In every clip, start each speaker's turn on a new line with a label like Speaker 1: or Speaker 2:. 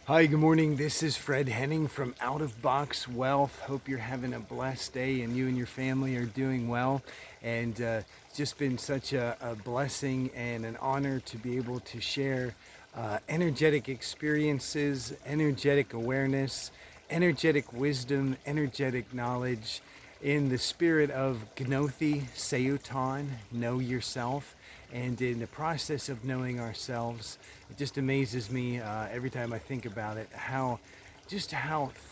Speaker 1: Hi, good morning. This is Fred Henning from Out of Box Wealth. Hope you're having a blessed day and you and your family are doing well. And it's just been such a blessing and an honor to be able to share energetic experiences, energetic awareness, energetic wisdom, energetic knowledge in the spirit of Gnothi Seuton, know yourself. And in the process of knowing ourselves, it just amazes me every time I think about it, how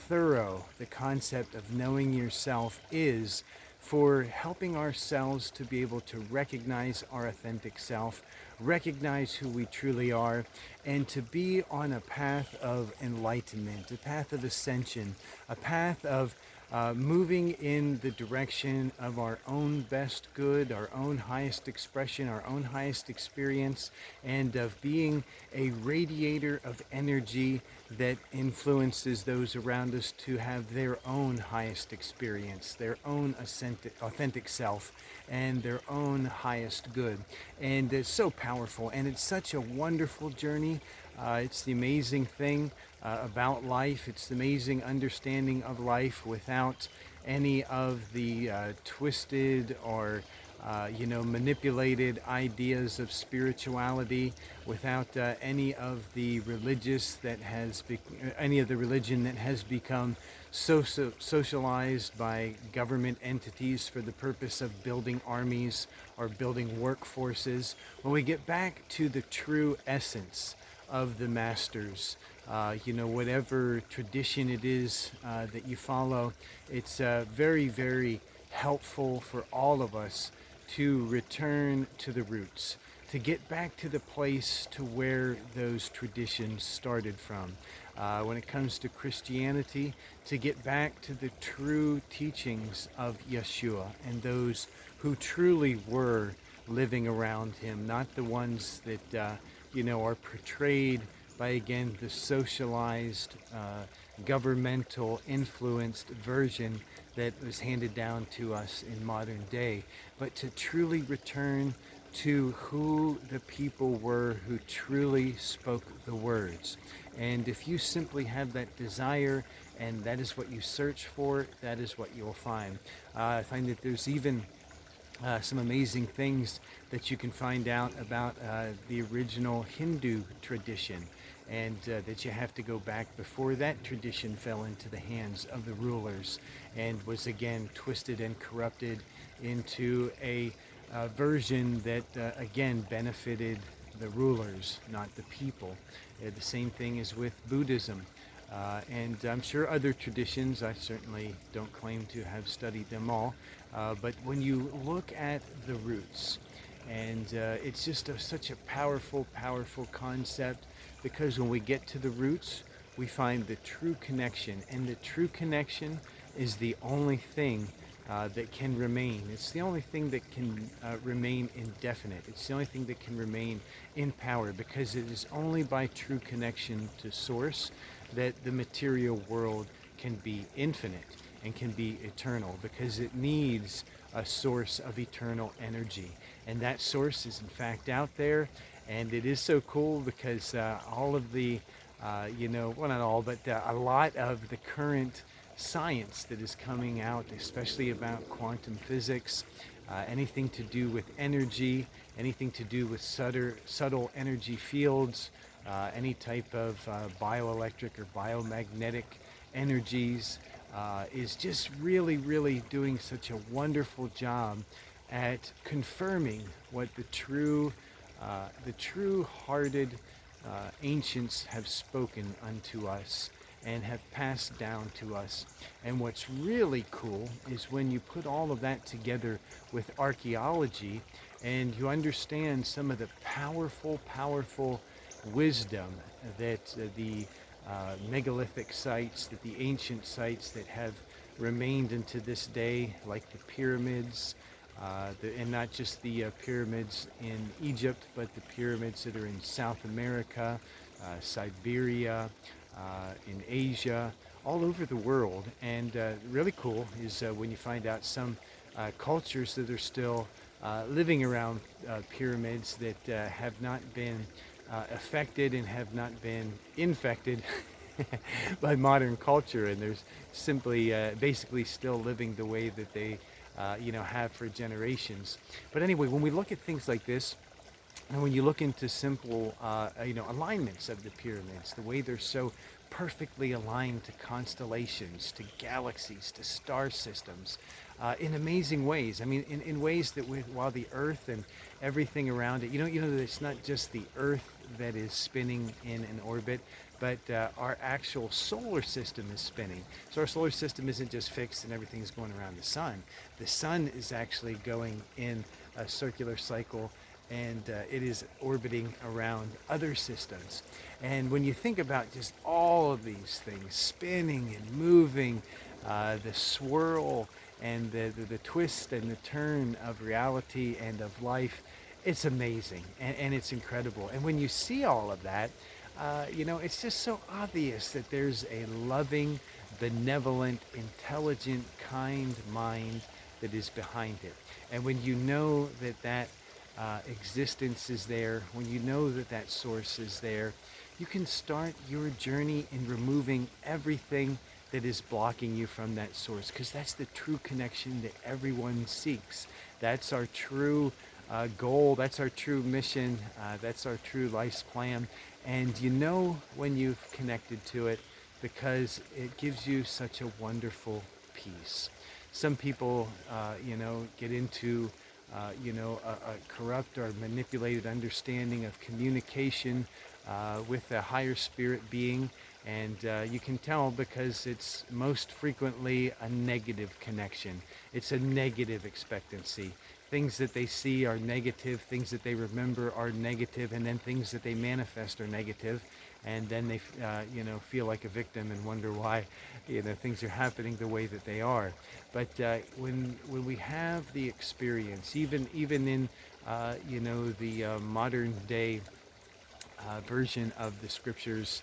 Speaker 1: thorough the concept of knowing yourself is for helping ourselves to be able to recognize our authentic self, recognize who we truly are, and to be on a path of enlightenment, a path of ascension, a path of moving in the direction of our own best good, our own highest expression, our own highest experience, and of being a radiator of energy that influences those around us to have their own highest experience, their own authentic self, and their own highest good. And it's so powerful, and it's such a wonderful journey. It's the amazing thing about life. It's the amazing understanding of life without any of the twisted or manipulated ideas of spirituality, without any of the any of the religion that has become socialized by government entities for the purpose of building armies or building workforces. When we get back to the true essence of the masters, whatever tradition it is that you follow, it's very, very helpful for all of us to return to the roots, to get back to the place to where those traditions started from. When it comes to Christianity, to get back to the true teachings of Yeshua and those who truly were living around him, not the ones that are portrayed by, again, the socialized, governmental influenced version that was handed down to us in modern day, but to truly return to who the people were who truly spoke the words. And if you simply have that desire and that is what you search for, that is what you'll find. I find that there's even some amazing things that you can find out about the original Hindu tradition, and that you have to go back before that tradition fell into the hands of the rulers and was again twisted and corrupted into a version that again benefited the rulers, not the people. The same thing is with Buddhism. And I'm sure other traditions. I certainly don't claim to have studied them all. But when you look at the roots, and it's just such a powerful, powerful concept, because when we get to the roots, we find the true connection. And the true connection is the only thing that can remain. It's the only thing that can remain indefinite. It's the only thing that can remain in power, because it is only by true connection to Source that the material world can be infinite and can be eternal, because it needs a source of eternal energy. And that source is in fact out there. And it is so cool because all of the, well, not all, but a lot of the current science that is coming out, especially about quantum physics, anything to do with energy, anything to do with subtle energy fields, any type of bioelectric or biomagnetic energies, is just really, really doing such a wonderful job at confirming what the true-hearted ancients have spoken unto us and have passed down to us. And what's really cool is when you put all of that together with archaeology and you understand some of the powerful, powerful wisdom that the megalithic sites, that the ancient sites that have remained into this day, like the pyramids, and not just the pyramids in Egypt, but the pyramids that are in South America, Siberia, in Asia, all over the world. And really cool is when you find out some cultures that are still living around pyramids that have not been affected and have not been infected by modern culture, and there's simply basically still living the way that they have for generations. But anyway, when we look at things like this, and when you look into simple, alignments of the pyramids, the way they're so perfectly aligned to constellations, to galaxies, to star systems, in amazing ways. I mean, in ways that while the Earth and everything around it, that it's not just the Earth that is spinning in an orbit, but our actual solar system is spinning. So our solar system isn't just fixed and everything's going around the sun. The sun is actually going in a circular cycle, and it is orbiting around other systems. And when you think about just all of these things spinning and moving, the swirl and the twist and the turn of reality and of life, it's amazing, and it's incredible. And when you see all of that, it's just so obvious that there's a loving, benevolent, intelligent, kind mind that is behind it. And when you know that existence is there, when you know that source is there, you can start your journey in removing everything that is blocking you from that source, because that's the true connection that everyone seeks. That's our true goal, that's our true mission, that's our true life's plan. And when you've connected to it, because it gives you such a wonderful peace. Some people, get into a corrupt or manipulated understanding of communication with a higher spirit being. And you can tell because it's most frequently a negative connection. It's a negative expectancy. Things that they see are negative, things that they remember are negative, and then things that they manifest are negative. And then they, feel like a victim and wonder why, things are happening the way that they are. But when we have the experience, even in, the modern day version of the scriptures,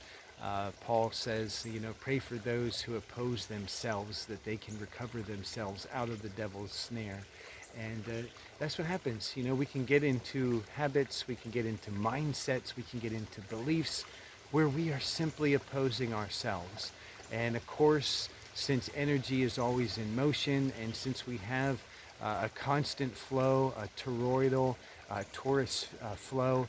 Speaker 1: Paul says, pray for those who oppose themselves, that they can recover themselves out of the devil's snare. And that's what happens. We can get into habits, we can get into mindsets, we can get into beliefs where we are simply opposing ourselves. And of course, since energy is always in motion, and since we have a constant flow, a toroidal, torus flow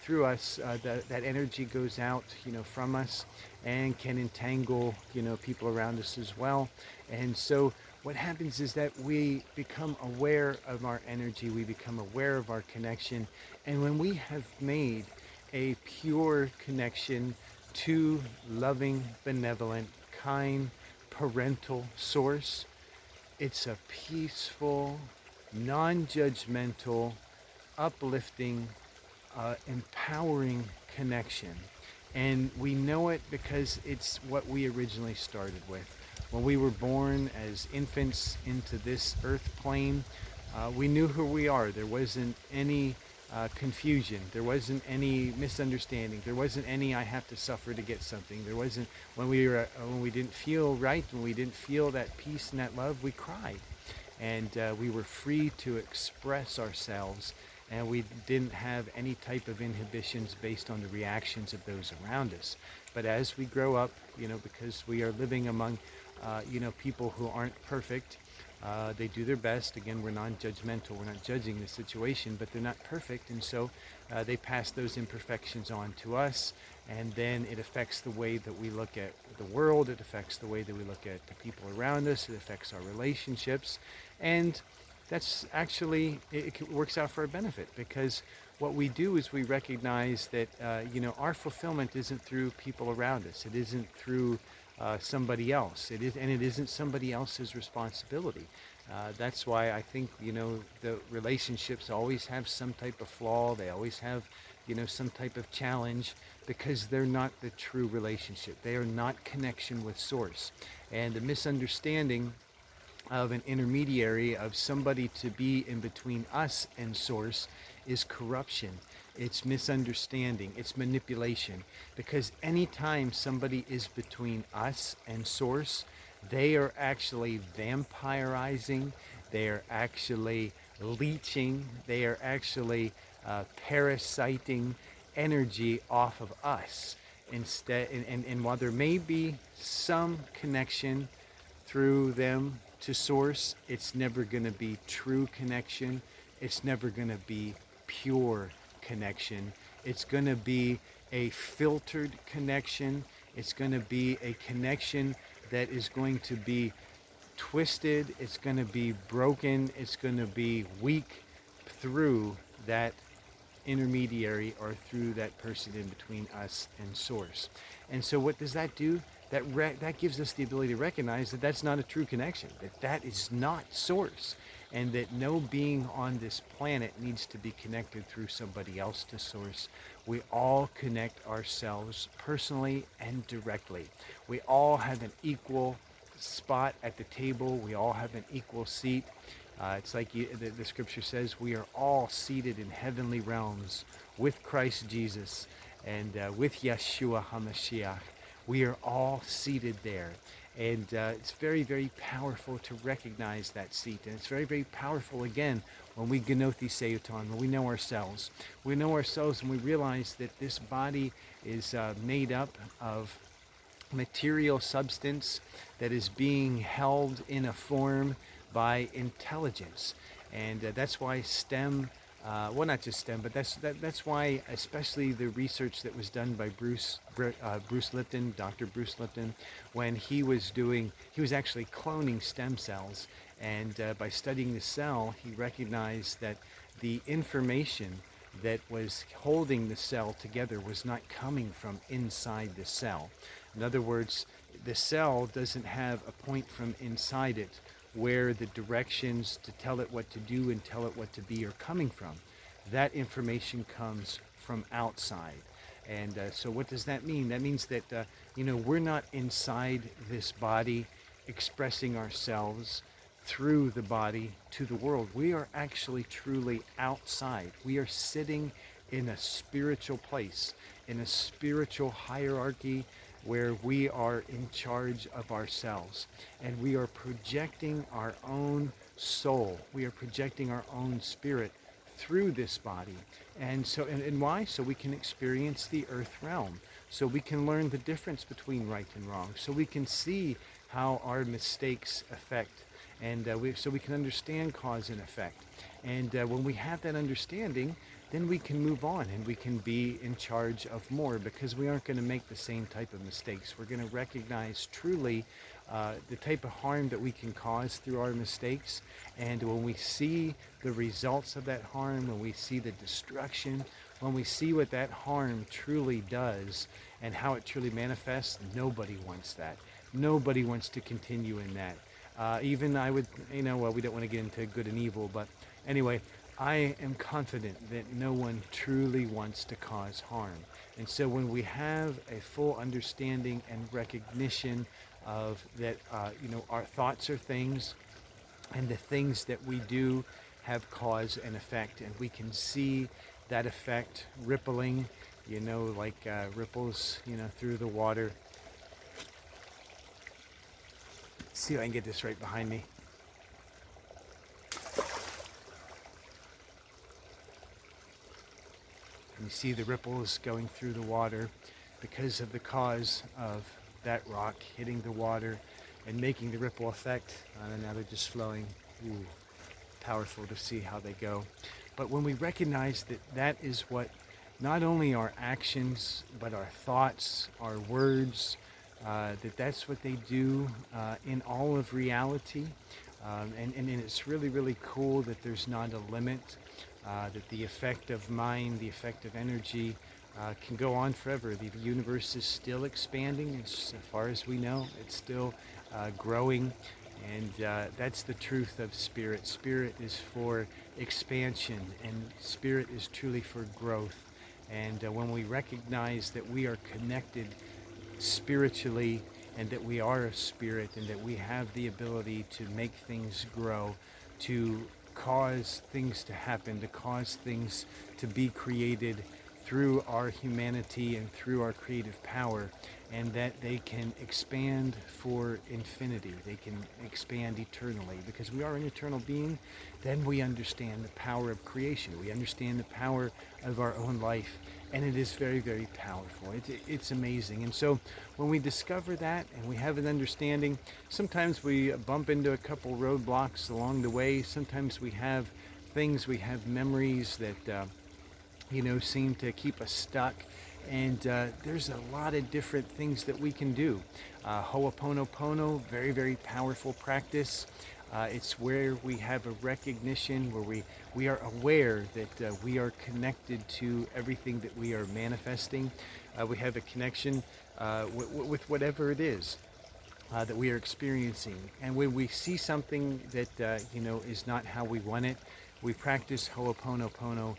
Speaker 1: through us, that energy goes out, from us, and can entangle, people around us as well. And so what happens is that we become aware of our energy, we become aware of our connection, and when we have made a pure connection to loving, benevolent, kind, parental source, it's a peaceful, non-judgmental, uplifting, empowering connection. And we know it because it's what we originally started with. When we were born as infants into this earth plane, we knew who we are. There wasn't any confusion. There wasn't any misunderstanding. There wasn't any I have to suffer to get something. There wasn't when we didn't feel right, when we didn't feel that peace and that love, we cried, and we were free to express ourselves, and we didn't have any type of inhibitions based on the reactions of those around us. But as we grow up, because we are living among people who aren't perfect. They do their best. Again, we're non-judgmental. We're not judging the situation, but they're not perfect. And so they pass those imperfections on to us. And then it affects the way that we look at the world. It affects the way that we look at the people around us. It affects our relationships. And that's actually, it works out for our benefit, because what we do is we recognize that, our fulfillment isn't through people around us. It isn't through somebody else. It isn't somebody else's responsibility. That's why I think, the relationships always have some type of flaw. They always have, some type of challenge, because they're not the true relationship. They are not connection with source. And the misunderstanding of an intermediary, of somebody to be in between us and source, is corruption. It's misunderstanding, it's manipulation, because anytime somebody is between us and source, they are actually vampirizing, they are actually leeching, they are actually parasiting energy off of us. instead, and while there may be some connection through them to source, it's never going to be true connection. It's never going to be pure connection. It's going to be a filtered connection. It's going to be a connection that is going to be twisted. It's going to be broken. It's going to be weak through that intermediary, or through that person in between us and source. And so what does that do? That gives us the ability to recognize that that's not a true connection, that is not source, and that no being on this planet needs to be connected through somebody else to source. We all connect ourselves personally and directly. We all have an equal spot at the table. We all have an equal seat. It's like the scripture says, we are all seated in heavenly realms with Christ Jesus and with Yeshua HaMashiach. We are all seated there. And it's very, very powerful to recognize that seat. And it's very, very powerful, again, when we genothi seuton, when we know ourselves. We know ourselves and we realize that this body is made up of material substance that is being held in a form by intelligence. And that's why STEM, well, not just STEM, but that's why especially the research that was done by Bruce Lipton, Dr. Bruce Lipton, when he was actually cloning stem cells. And by studying the cell, he recognized that the information that was holding the cell together was not coming from inside the cell. In other words, the cell doesn't have a point from inside it where the directions to tell it what to do and tell it what to be are coming from. That information comes from outside. And so what does that mean? That means that, we're not inside this body expressing ourselves through the body to the world. We are actually truly outside. We are sitting in a spiritual place, in a spiritual hierarchy, where we are in charge of ourselves, and we are projecting our own soul. We are projecting our own spirit through this body. And so, and why? So we can experience the earth realm. So we can learn the difference between right and wrong. So we can see how our mistakes affect, and so we can understand cause and effect. And when we have that understanding, then we can move on and we can be in charge of more, because we aren't going to make the same type of mistakes. We're going to recognize truly the type of harm that we can cause through our mistakes. And when we see the results of that harm, when we see the destruction, when we see what that harm truly does and how it truly manifests, nobody wants that. Nobody wants to continue in that. Even I would, well, we don't want to get into good and evil, but anyway, I am confident that no one truly wants to cause harm. And so when we have a full understanding and recognition of that, our thoughts are things, and the things that we do have cause and effect, and we can see that effect rippling, like ripples, through the water. Let's see if I can get this right behind me. You see the ripples going through the water because of the cause of that rock hitting the water and making the ripple effect. And now they're just flowing. Ooh, powerful to see how they go. But when we recognize that that is what not only our actions, but our thoughts, our words, that's what they do in all of reality. And it's really, really cool that there's not a limit. That the effect of mind, the effect of energy can go on forever. The universe is still expanding. As far as we know, it's still growing. And that's the truth of spirit. Spirit is for expansion, and spirit is truly for growth. And when we recognize that we are connected spiritually, and that we are a spirit, and that we have the ability to make things grow, to cause things to happen, to cause things to be created through our humanity and through our creative power, and that they can expand for infinity. They can expand eternally because we are an eternal being. Then we understand the power of creation. We understand the power of our own life, and it is very, very powerful. It's amazing. And so when we discover that and we have an understanding, sometimes we bump into a couple roadblocks along the way. Sometimes we have things, we have memories that seem to keep us stuck. And there's a lot of different things that we can do. Ho'oponopono, very, very powerful practice. It's where we have a recognition, where we are aware that we are connected to everything that we are manifesting. We have a connection with whatever it is that we are experiencing. And when we see something that is not how we want it, we practice Ho'oponopono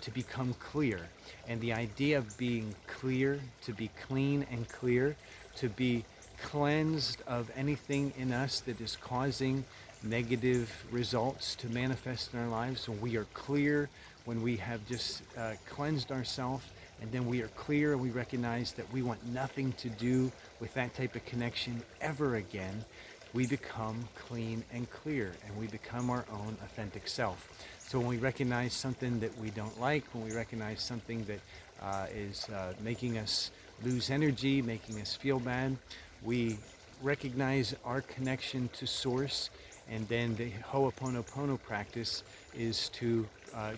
Speaker 1: to become clear. And the idea of being clear, to be clean and clear, to be cleansed of anything in us that is causing negative results to manifest in our lives. When we are clear, when we have just cleansed ourselves, and then we are clear and we recognize that we want nothing to do with that type of connection ever again, we become clean and clear, and we become our own authentic self. So when we recognize something that we don't like, when we recognize something that is making us lose energy, making us feel bad, we recognize our connection to Source. And then the Ho'oponopono practice is to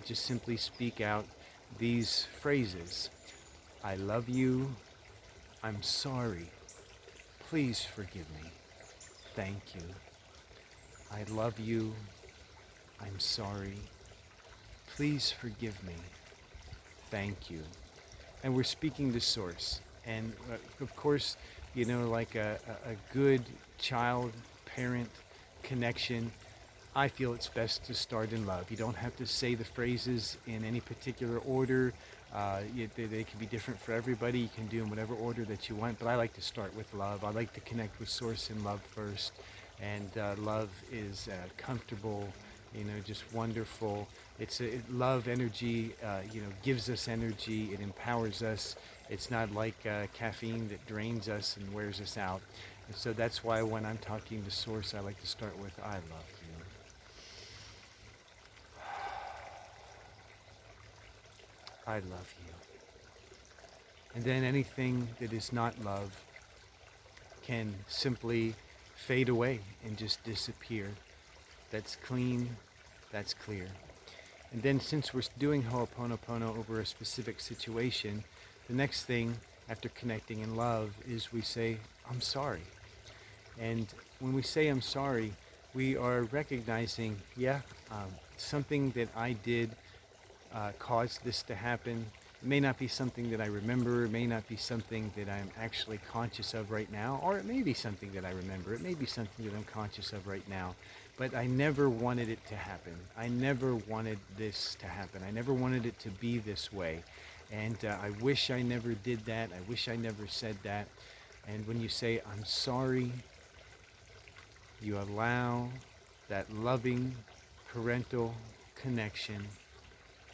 Speaker 1: just simply speak out these phrases. I love you. I'm sorry. Please forgive me. Thank you. I love you. I'm sorry. Please forgive me. Thank you. And we're speaking to Source. And of course, like a good child-parent connection, I feel it's best to start in love. You don't have to say the phrases in any particular order. They can be different for everybody. You can do them whatever order that you want, but I like to start with love. I like to connect with Source in love first, and love is comfortable, just wonderful. Love energy, gives us energy. It empowers us. It's not like caffeine that drains us and wears us out. And so that's why when I'm talking to Source, I like to start with, I love you. I love you. And then anything that is not love can simply fade away and just disappear. That's clean, that's clear. And then since we're doing Ho'oponopono over a specific situation, the next thing after connecting in love is we say, I'm sorry. And when we say I'm sorry, we are recognizing, something that I did caused this to happen. It may not be something that I remember. It may not be something that I'm actually conscious of right now, or it may be something that I remember. It may be something that I'm conscious of right now, but I never wanted it to happen. I never wanted this to happen. I never wanted it to be this way. And I wish I never did that. I wish I never said that. And when you say, I'm sorry, you allow that loving parental connection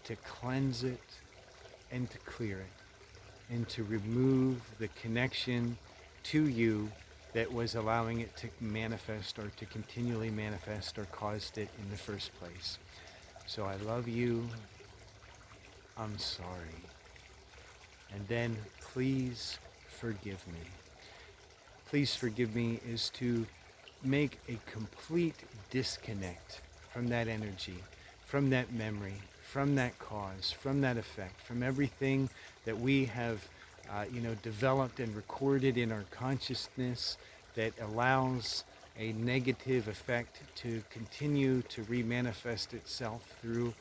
Speaker 1: to cleanse it and to clear it, and to remove the connection to you that was allowing it to manifest or to continually manifest or caused it in the first place. So I love you. I'm sorry. And then please forgive me. Please forgive me is to make a complete disconnect from that energy, from that memory, from that cause, from that effect, from everything that we have developed and recorded in our consciousness that allows a negative effect to continue to remanifest itself through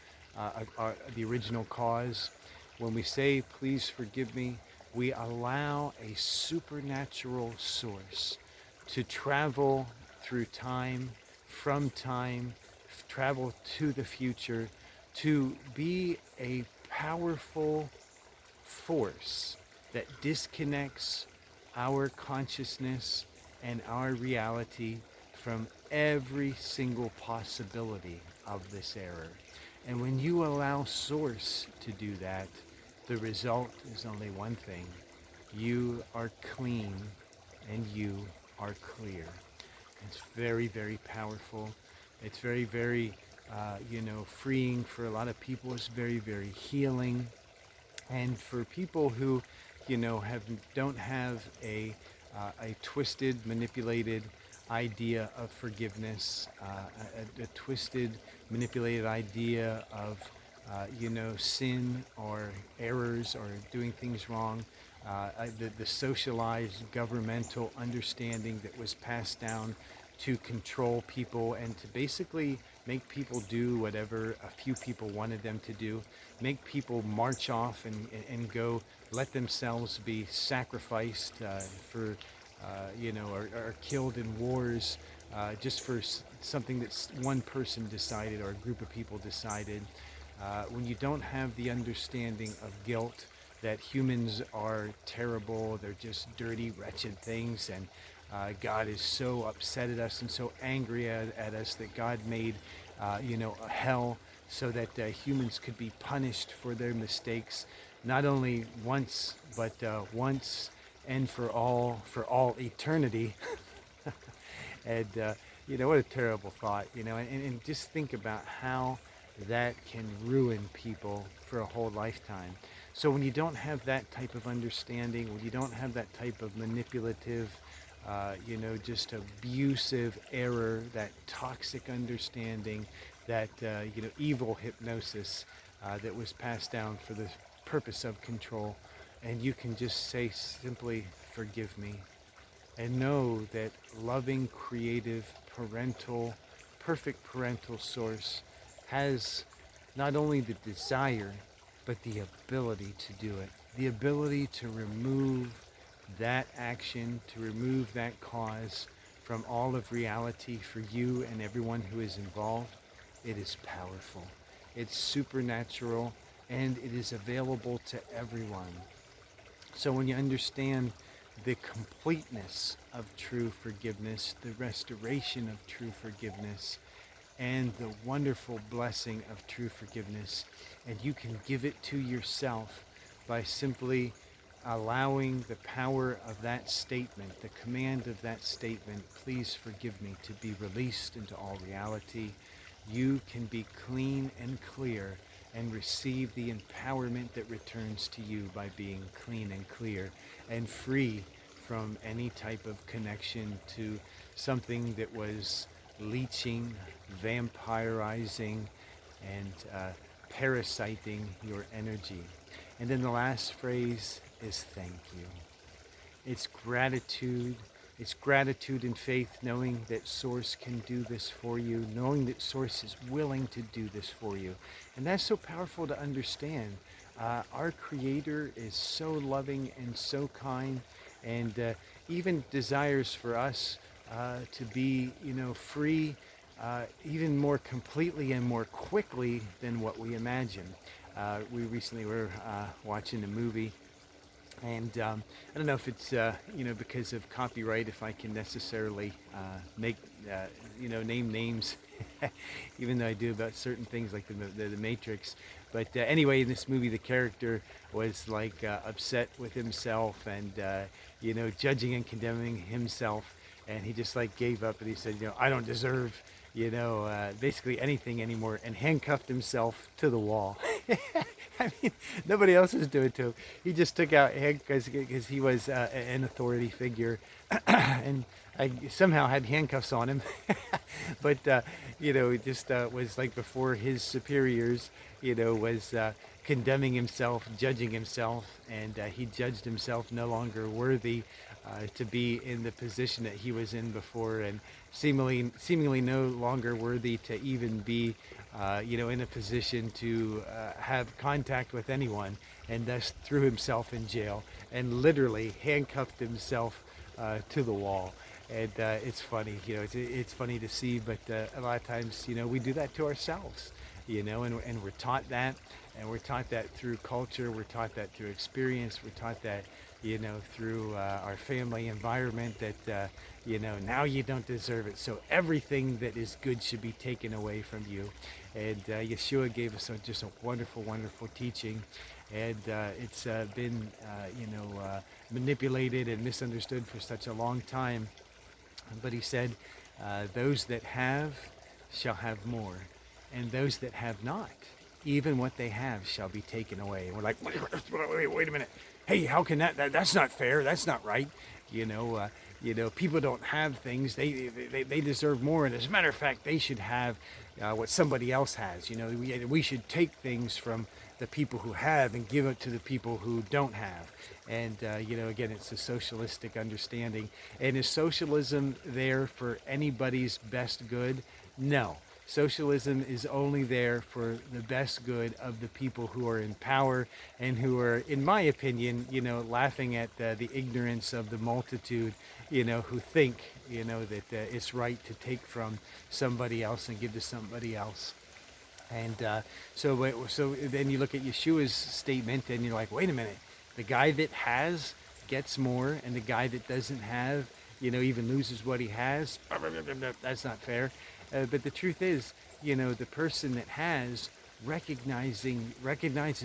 Speaker 1: the original cause. When we say, please forgive me, we allow a supernatural source to travel through time, from time, travel to the future, to be a powerful force that disconnects our consciousness and our reality from every single possibility of this error. And when you allow Source to do that, The result is only one thing. You are clean and you are clear. It's very, very powerful. It's very, very, freeing for a lot of people. It's very, very healing. And for people who, have don't have a twisted, manipulated idea of forgiveness, a twisted, manipulated idea of, sin or errors or doing things wrong, the socialized governmental understanding that was passed down to control people and to basically make people do whatever a few people wanted them to do, make people march off and go let themselves be sacrificed for, or killed in wars just for something that one person decided or a group of people decided. When you don't have the understanding of guilt, that humans are terrible, they're just dirty, wretched things, and God is so upset at us and so angry at us that God made, a hell so that humans could be punished for their mistakes, not only once, but once and for all eternity. And, what a terrible thought, and just think about how that can ruin people for a whole lifetime. So when you don't have that type of understanding, when you don't have that type of manipulative, just abusive error, that toxic understanding, that, evil hypnosis that was passed down for the purpose of control, and you can just say simply, forgive me, and know that loving, creative, perfect parental source has not only the desire, but the ability to do it. The ability to remove that action, to remove that cause from all of reality for you and everyone who is involved. It is powerful. It's supernatural, and it is available to everyone. So when you understand the completeness of true forgiveness, the restoration of true forgiveness, and the wonderful blessing of true forgiveness, and you can give it to yourself by simply allowing the power of that statement, the command of that statement, please forgive me, to be released into all reality. You can be clean and clear and receive the empowerment that returns to you by being clean and clear and free from any type of connection to something that was leeching, vampirizing, and parasiting your energy. And then the last phrase is thank you. It's gratitude. It's gratitude and faith, knowing that Source can do this for you, knowing that Source is willing to do this for you. And that's so powerful to understand. Our Creator is so loving and so kind, and even desires for us to be, free, even more completely and more quickly than what we imagine. We recently were watching a movie, and I don't know if it's because of copyright, if I can necessarily make name names, even though I do about certain things like the Matrix. But anyway, in this movie, the character was like upset with himself and judging and condemning himself, and he just like gave up and he said, I don't deserve basically anything anymore, and handcuffed himself to the wall. I mean, nobody else was doing it to him. He just took out handcuffs because he was an authority figure, and I somehow had handcuffs on him. But it just was like before his superiors, was condemning himself, judging himself, and he judged himself no longer worthy to be in the position that he was in before, and seemingly no longer worthy to even be in a position to have contact with anyone, and thus threw himself in jail and literally handcuffed himself to the wall. And it's funny, it's funny to see, but a lot of times, we do that to ourselves, and we're taught that, and we're taught that through culture, we're taught that through experience, we're taught that, through our family environment, that, now you don't deserve it. So everything that is good should be taken away from you. And Yeshua gave us just a wonderful, wonderful teaching and it's been manipulated and misunderstood for such a long time. But he said, those that have shall have more, and those that have not, even what they have shall be taken away. And we're like, wait a minute. Hey, how can that's not fair. That's not right. You know, people don't have things. They deserve more. And as a matter of fact, they should have what somebody else has. You know, we should take things from the people who have and give it to the people who don't have. And, again, it's a socialistic understanding. And is socialism there for anybody's best good? No. Socialism is only there for the best good of the people who are in power and who are, in my opinion, laughing at the ignorance of the multitude, who think, that it's right to take from somebody else and give to somebody else. And so then you look at Yeshua's statement and you're like, wait a minute, the guy that has gets more, and the guy that doesn't have, even loses what he has. That's not fair. But the truth is, the person that has recognizes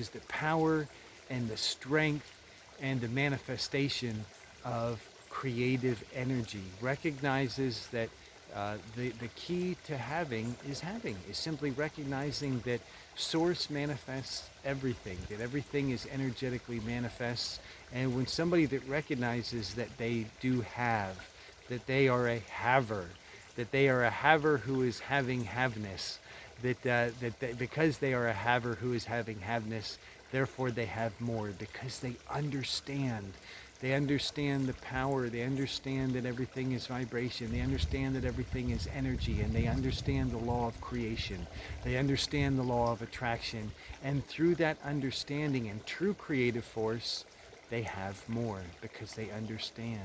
Speaker 1: the power and the strength and the manifestation of creative energy, recognizes that the key to having is simply recognizing that source manifests everything, that everything is energetically manifests. And when somebody that recognizes that they do have, that they are a haver, that they are a haver who is having haveness, because they are a haver who is having haveness, therefore they have more, because they understand. They understand the power. They understand that everything is vibration. They understand that everything is energy. And they understand the law of creation. They understand the law of attraction. And through that understanding and true creative force, they have more because they understand.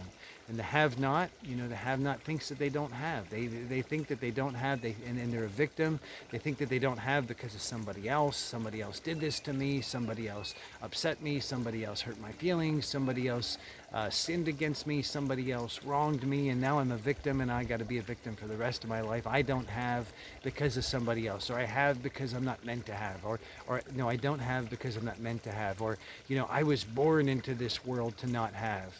Speaker 1: And the have-not, the have-not thinks that they don't have. They think that they don't have, and they're a victim. They think that they don't have because of somebody else. Somebody else did this to me. Somebody else upset me. Somebody else hurt my feelings. Somebody else sinned against me. Somebody else wronged me. And now I'm a victim, and I got to be a victim for the rest of my life. I don't have because of somebody else. Or I have because I'm not meant to have. Or no, I don't have because I'm not meant to have. Or, I was born into this world to not have.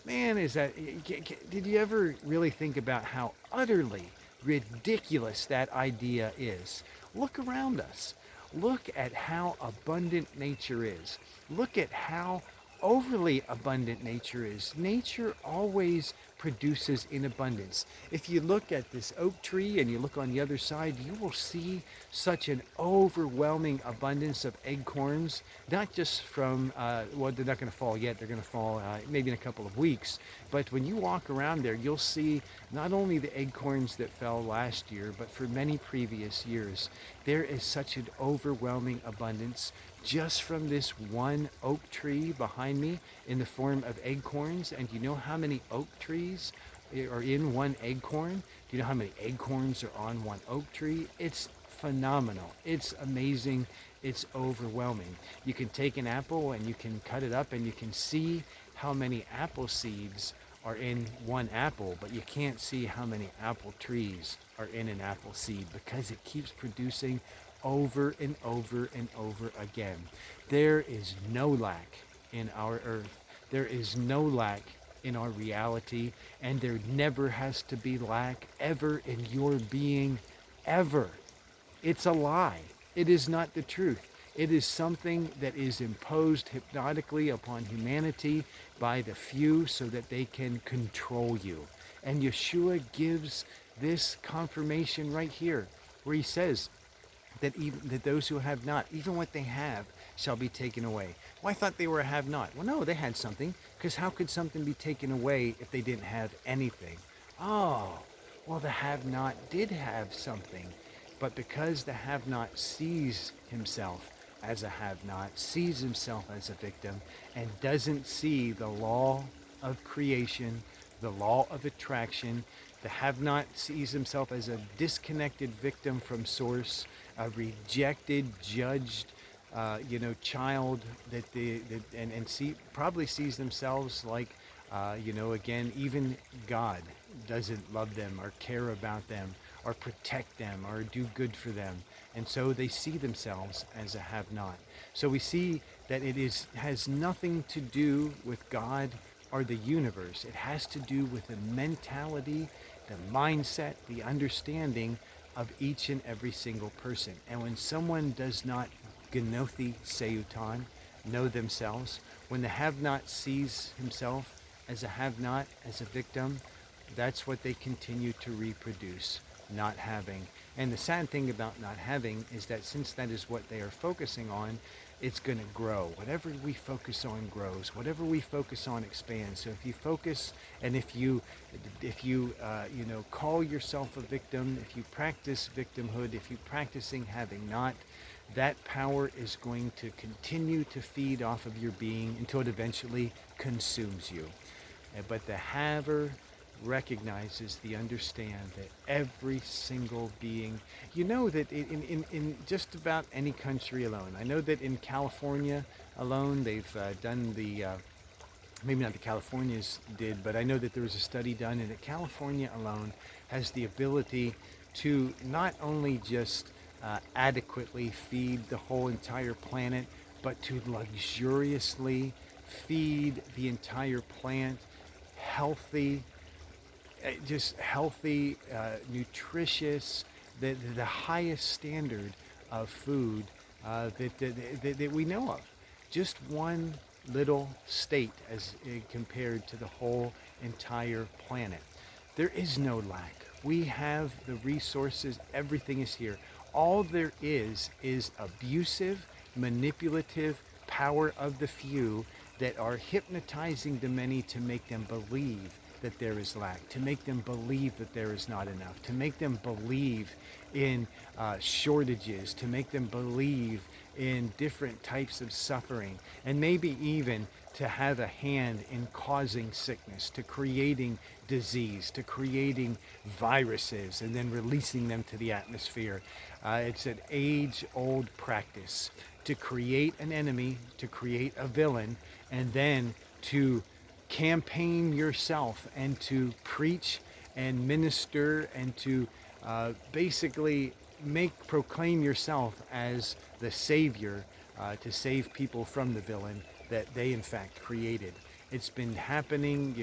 Speaker 1: Man, did you ever really think about how utterly ridiculous that idea is? Look around us. Look at how abundant nature is. Look at how overly abundant nature is. Nature always produces in abundance. If you look at this oak tree and you look on the other side, you will see such an overwhelming abundance of acorns, not just from, they're not going to fall yet, they're going to fall maybe in a couple of weeks, but when you walk around there, you'll see not only the acorns that fell last year, but for many previous years. There is such an overwhelming abundance just from this one oak tree behind me in the form of acorns. And do you know how many oak trees are in one acorn? Do you know how many acorns are on one oak tree? It's phenomenal. It's amazing. It's overwhelming. You can take an apple and you can cut it up and you can see how many apple seeds are in one apple, but you can't see how many apple trees are in an apple seed because it keeps producing over and over and over again. There is no lack in our earth. There is no lack in our reality, and there never has to be lack ever in your being, ever. It's a lie. It is not the truth. It is something that is imposed hypnotically upon humanity by the few so that they can control you. And Yeshua gives this confirmation right here, where he says that those who have not, even what they have, shall be taken away. Well, I thought they were a have-not. Well, no, they had something, because how could something be taken away if they didn't have anything? Oh, well, the have-not did have something, but because the have-not sees himself as a have-not, sees himself as a victim, and doesn't see the law of creation, the law of attraction, the have-not sees himself as a disconnected victim from source, a rejected, judged, child probably sees themselves like Again, even God doesn't love them or care about them or protect them or do good for them. And so they see themselves as a have-not. So we see that has nothing to do with God or the universe. It has to do with the mentality, the mindset, the understanding of each and every single person. And when someone does not Genothi Seutan, know themselves, when the have-not sees himself as a have-not, as a victim, that's what they continue to reproduce, not having. And the sad thing about not having is that since that is what they are focusing on, it's going to grow. Whatever we focus on grows. Whatever we focus on expands. So if you focus, and if you call yourself a victim, if you practice victimhood, if you're practicing having not, that power is going to continue to feed off of your being until it eventually consumes you. But the haver recognizes, the understand that every single being, that in just about any country alone, I know that in California alone, they've done maybe not the Californians did, but I know that there was a study done, and that California alone has the ability to not only just adequately feed the whole entire planet, but to luxuriously feed the entire plant healthy, just healthy, nutritious, the highest standard of food that we know of. Just one little state as compared to the whole entire planet. There is no lack. We have the resources. Everything is here. All there is abusive, manipulative power of the few that are hypnotizing the many to make them believe that there is lack, to make them believe that there is not enough, to make them believe in shortages, to make them believe in different types of suffering, and maybe even to have a hand in causing sickness, to creating disease, to creating viruses, and then releasing them to the atmosphere. It's an age-old practice to create an enemy, to create a villain, and then to campaign yourself and to preach and minister and to basically proclaim yourself as the savior, to save people from the villain that they in fact created. It's been happening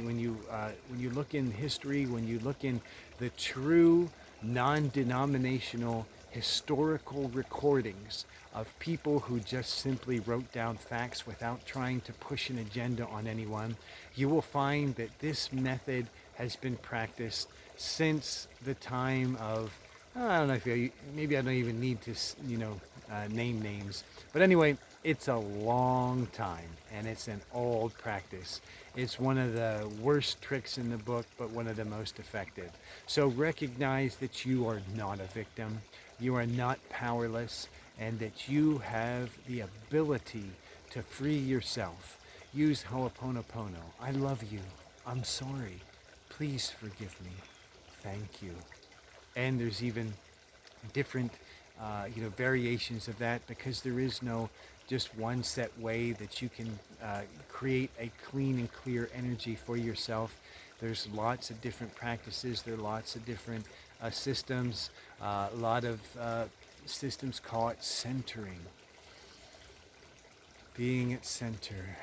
Speaker 1: when you look in history, when you look in the true non-denominational historical recordings of people who just simply wrote down facts without trying to push an agenda on anyone, you will find that this method has been practiced since the time of, I don't know, maybe I don't even need to, name names. But anyway, it's a long time, and it's an old practice. It's one of the worst tricks in the book, but one of the most effective. So recognize that you are not a victim. You are not powerless, and that you have the ability to free yourself. Use Ho'oponopono. I love you. I'm sorry. Please forgive me. Thank you. And there's even different variations of that, because there is no just one set way that you can create a clean and clear energy for yourself. There's lots of different practices. There are lots of different systems. A lot of systems call it centering. Being at center.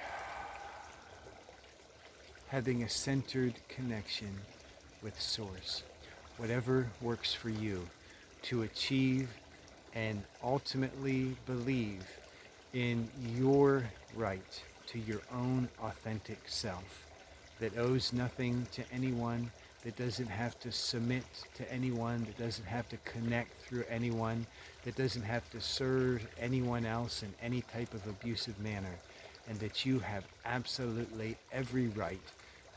Speaker 1: Having a centered connection with Source. Whatever works for you to achieve and ultimately believe in your right to your own authentic self, that owes nothing to anyone, that doesn't have to submit to anyone, that doesn't have to connect through anyone, that doesn't have to serve anyone else in any type of abusive manner, and that you have absolutely every right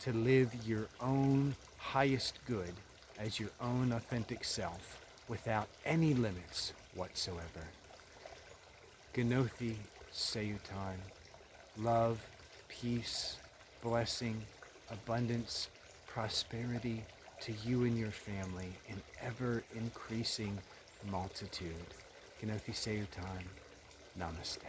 Speaker 1: to live your own highest good as your own authentic self without any limits whatsoever. Genothi Seutan. Love, peace, blessing, abundance, prosperity to you and your family in ever increasing multitude. Genothi Seutan. Namaste.